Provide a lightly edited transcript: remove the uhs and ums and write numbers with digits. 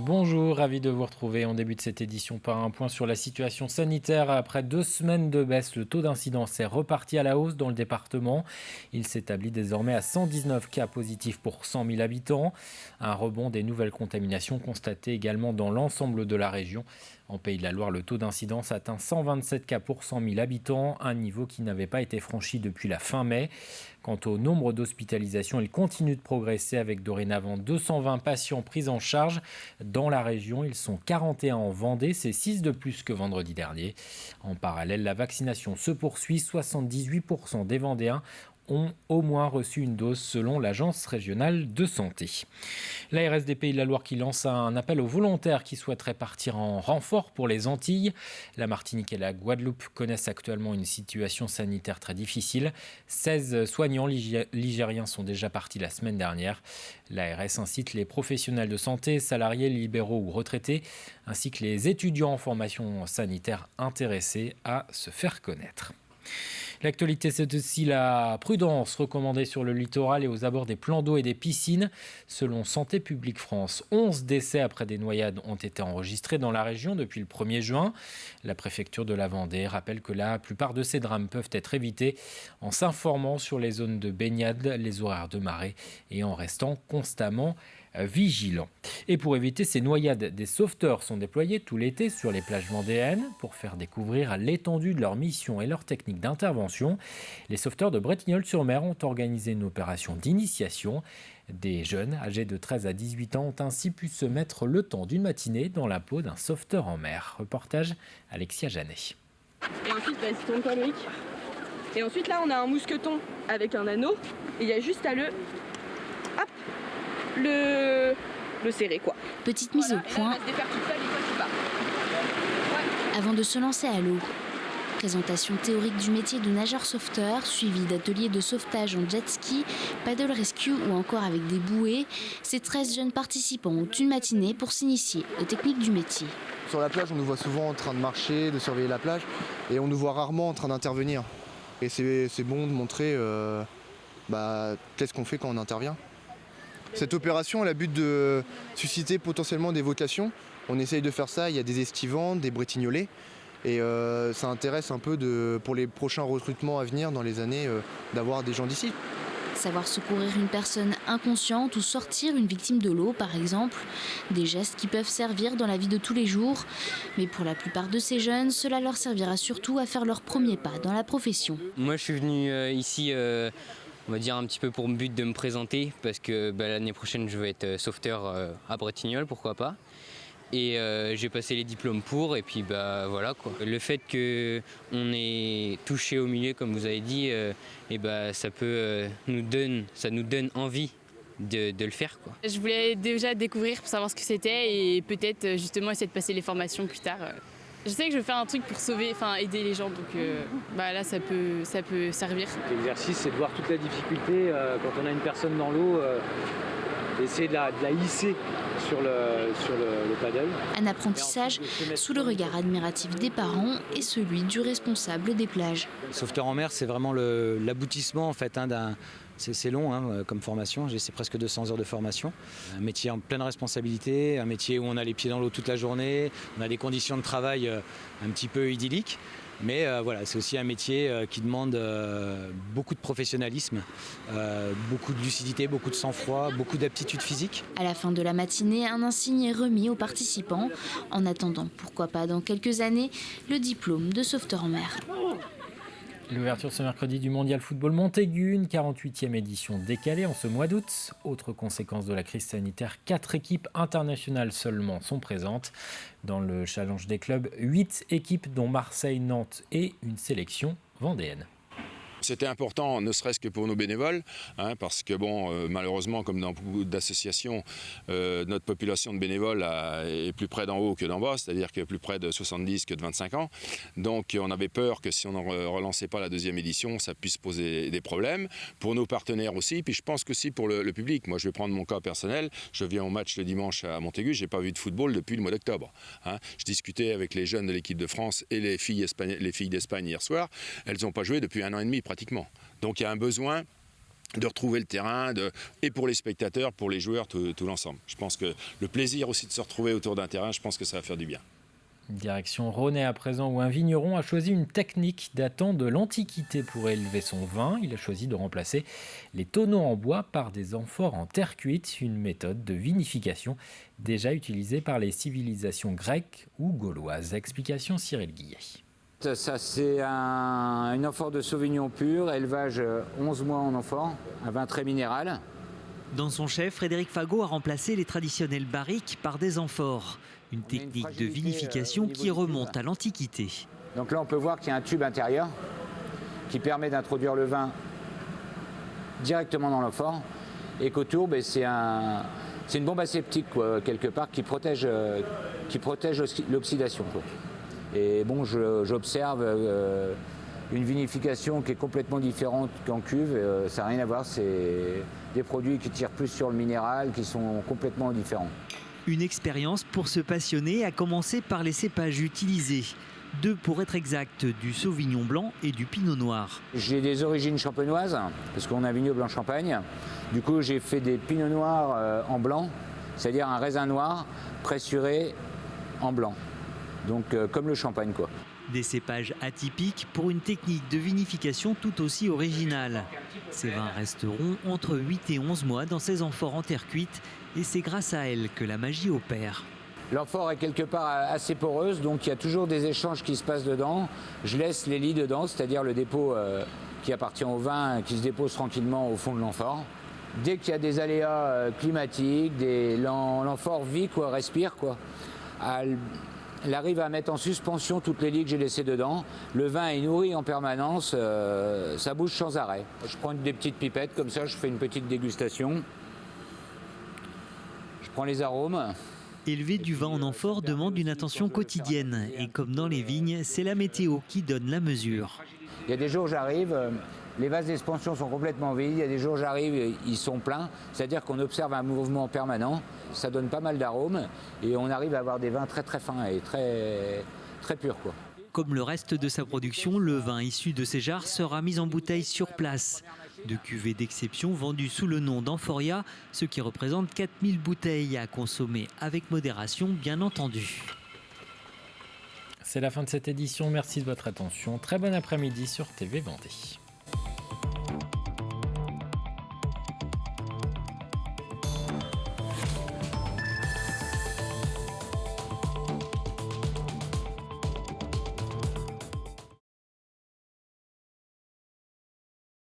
Bonjour, ravi de vous retrouver. On débute cette édition par un point sur la situation sanitaire. Après 2 semaines de baisse, le taux d'incidence est reparti à la hausse dans le département. Il s'établit désormais à 119 cas positifs pour 100 000 habitants. Un rebond des nouvelles contaminations constaté également dans l'ensemble de la région. En Pays de la Loire, le taux d'incidence atteint 127 cas pour 100 000 habitants, un niveau qui n'avait pas été franchi depuis la fin mai. Quant au nombre d'hospitalisations, il continue de progresser avec dorénavant 220 patients pris en charge. Dans la région, ils sont 41 en Vendée, c'est 6 de plus que vendredi dernier. En parallèle, la vaccination se poursuit, 78% des Vendéens ont au moins reçu une dose selon l'Agence régionale de santé. L'ARS des Pays de la Loire qui lance un appel aux volontaires qui souhaiteraient partir en renfort pour les Antilles. La Martinique et la Guadeloupe connaissent actuellement une situation sanitaire très difficile. 16 soignants ligériens sont déjà partis la semaine dernière. L'ARS incite les professionnels de santé, salariés, libéraux ou retraités, ainsi que les étudiants en formation sanitaire intéressés à se faire connaître. L'actualité, c'est aussi la prudence recommandée sur le littoral et aux abords des plans d'eau et des piscines. Selon Santé publique France, 11 décès après des noyades ont été enregistrés dans la région depuis le 1er juin. La préfecture de la Vendée rappelle que la plupart de ces drames peuvent être évités en s'informant sur les zones de baignade, les horaires de marée et en restant constamment vigilants. Et pour éviter ces noyades, des sauveteurs sont déployés tout l'été sur les plages vendéennes pour faire découvrir l'étendue de leur mission et leur technique d'intervention. Les sauveteurs de Bretignolles-sur-Mer ont organisé une opération d'initiation. Des jeunes âgés de 13 à 18 ans ont ainsi pu se mettre le temps d'une matinée dans la peau d'un sauveteur en mer. Reportage Alexia Janet. Et ensuite, vas-y, tourne toi Loïc. Et ensuite là, on a un mousqueton avec un anneau. Et il y a juste à le serrer quoi. Petite mise au point avant de se lancer à l'eau. Présentation théorique du métier de nageur sauveteur, suivi d'ateliers de sauvetage en jet ski, paddle rescue ou encore avec des bouées. Ces 13 jeunes participants ont une matinée pour s'initier aux techniques du métier. Sur la plage, on nous voit souvent en train de marcher, de surveiller la plage, et on nous voit rarement en train d'intervenir. Et c'est bon de montrer qu'est-ce qu'on fait quand on intervient. Cette opération elle a le but de susciter potentiellement des vocations. On essaye de faire ça, il y a des estivantes, des bretignolais. Et ça intéresse un peu pour les prochains recrutements à venir dans les années d'avoir des gens d'ici. Savoir secourir une personne inconsciente ou sortir une victime de l'eau, par exemple. Des gestes qui peuvent servir dans la vie de tous les jours. Mais pour la plupart de ces jeunes, cela leur servira surtout à faire leur premier pas dans la profession. Moi, je suis venu ici, on va dire un petit peu pour but de me présenter, parce que l'année prochaine, je vais être sauveteur à Bretignolles, pourquoi pas. Et j'ai passé les diplômes pour, et puis voilà quoi. Le fait qu'on ait touché au milieu, comme vous avez dit, ça nous donne envie de le faire quoi. Je voulais déjà découvrir pour savoir ce que c'était et peut-être justement essayer de passer les formations plus tard. Je sais que je veux faire un truc pour aider les gens, donc là ça peut servir. L'exercice, c'est de voir toute la difficulté quand on a une personne dans l'eau. Essayer de la hisser sur le paddle. Un apprentissage sous le regard admiratif des parents et celui du responsable des plages. Sauveteur en mer, c'est vraiment l'aboutissement en fait, c'est long comme formation, c'est presque 200 heures de formation. Un métier en pleine responsabilité, un métier où on a les pieds dans l'eau toute la journée, on a des conditions de travail un petit peu idylliques. Mais c'est aussi un métier qui demande beaucoup de professionnalisme, beaucoup de lucidité, beaucoup de sang-froid, beaucoup d'aptitude physique. À la fin de la matinée, un insigne est remis aux participants. En attendant, pourquoi pas dans quelques années, le diplôme de sauveteur en mer. L'ouverture ce mercredi du Mondial Football Montaigu, une 48e édition décalée en ce mois d'août. Autre conséquence de la crise sanitaire, 4 équipes internationales seulement sont présentes. Dans le challenge des clubs, 8 équipes dont Marseille, Nantes et une sélection vendéenne. C'était important, ne serait-ce que pour nos bénévoles, parce que malheureusement, comme dans beaucoup d'associations, notre population de bénévoles est plus près d'en haut que d'en bas, c'est-à-dire que plus près de 70 que de 25 ans. Donc on avait peur que si on ne relançait pas la deuxième édition, ça puisse poser des problèmes. Pour nos partenaires aussi, puis je pense qu'aussi pour le public. Moi je vais prendre mon cas personnel, je viens au match le dimanche à Montaigu, je n'ai pas vu de football depuis le mois d'octobre. Je discutais avec les jeunes de l'équipe de France et les filles d'Espagne hier soir, elles n'ont pas joué depuis 1 an et demi pratiquement. Donc il y a un besoin de retrouver le terrain, et pour les spectateurs, pour les joueurs, tout l'ensemble. Je pense que le plaisir aussi de se retrouver autour d'un terrain, je pense que ça va faire du bien. Direction Rhônay à présent, où un vigneron a choisi une technique datant de l'Antiquité pour élever son vin. Il a choisi de remplacer les tonneaux en bois par des amphores en terre cuite, une méthode de vinification déjà utilisée par les civilisations grecques ou gauloises. Explication Cyril Guillet. Ça c'est une amphore de Sauvignon pur, élevage 11 mois en amphore, un vin très minéral. Dans son chef, Frédéric Fagot a remplacé les traditionnelles barriques par des amphores. Une technique de vinification qui remonte à l'Antiquité. Donc là on peut voir qu'il y a un tube intérieur qui permet d'introduire le vin directement dans l'amphore et qu'autour c'est une bombe aseptique quoi, quelque part qui protège l'oxydation. Et bon, j'observe une vinification qui est complètement différente qu'en cuve. Ça n'a rien à voir, c'est des produits qui tirent plus sur le minéral, qui sont complètement différents. Une expérience pour se passionner a commencé par les cépages utilisés. 2 pour être exact, du Sauvignon blanc et du Pinot noir. J'ai des origines champenoises, parce qu'on a un vignoble en Champagne. Du coup, j'ai fait des Pinots noirs en blanc, c'est-à-dire un raisin noir pressuré en blanc. Donc comme le champagne quoi. Des cépages atypiques pour une technique de vinification tout aussi originale. Ces vins resteront entre 8 et 11 mois dans ces amphores en terre cuite et c'est grâce à elles que la magie opère. L'amphore est quelque part assez poreuse, donc il y a toujours des échanges qui se passent dedans. Je laisse les lits dedans, c'est-à-dire le dépôt qui appartient au vin qui se dépose tranquillement au fond de l'amphore. Dès qu'il y a des aléas climatiques, l'amphore vit, quoi, respire, quoi. Elle arrive à mettre en suspension toutes les lits que j'ai laissées dedans. Le vin est nourri en permanence, ça bouge sans arrêt. Je prends des petites pipettes, comme ça je fais une petite dégustation. Je prends les arômes. Élever du vin en amphore demande une attention quotidienne. Et comme dans les vignes, c'est la météo qui donne la mesure. Il y a des jours j'arrive, les vases d'expansion sont complètement vides. Il y a des jours j'arrive, ils sont pleins. C'est-à-dire qu'on observe un mouvement permanent. Ça donne pas mal d'arômes et on arrive à avoir des vins très très fins et très, très purs, quoi. Comme le reste de sa production, le vin issu de ces jarres sera mis en bouteille sur place. De cuvées d'exception vendues sous le nom d'Amphoria, ce qui représente 4000 bouteilles à consommer avec modération, bien entendu. C'est la fin de cette édition. Merci de votre attention. Très bon après-midi sur TV Vendée.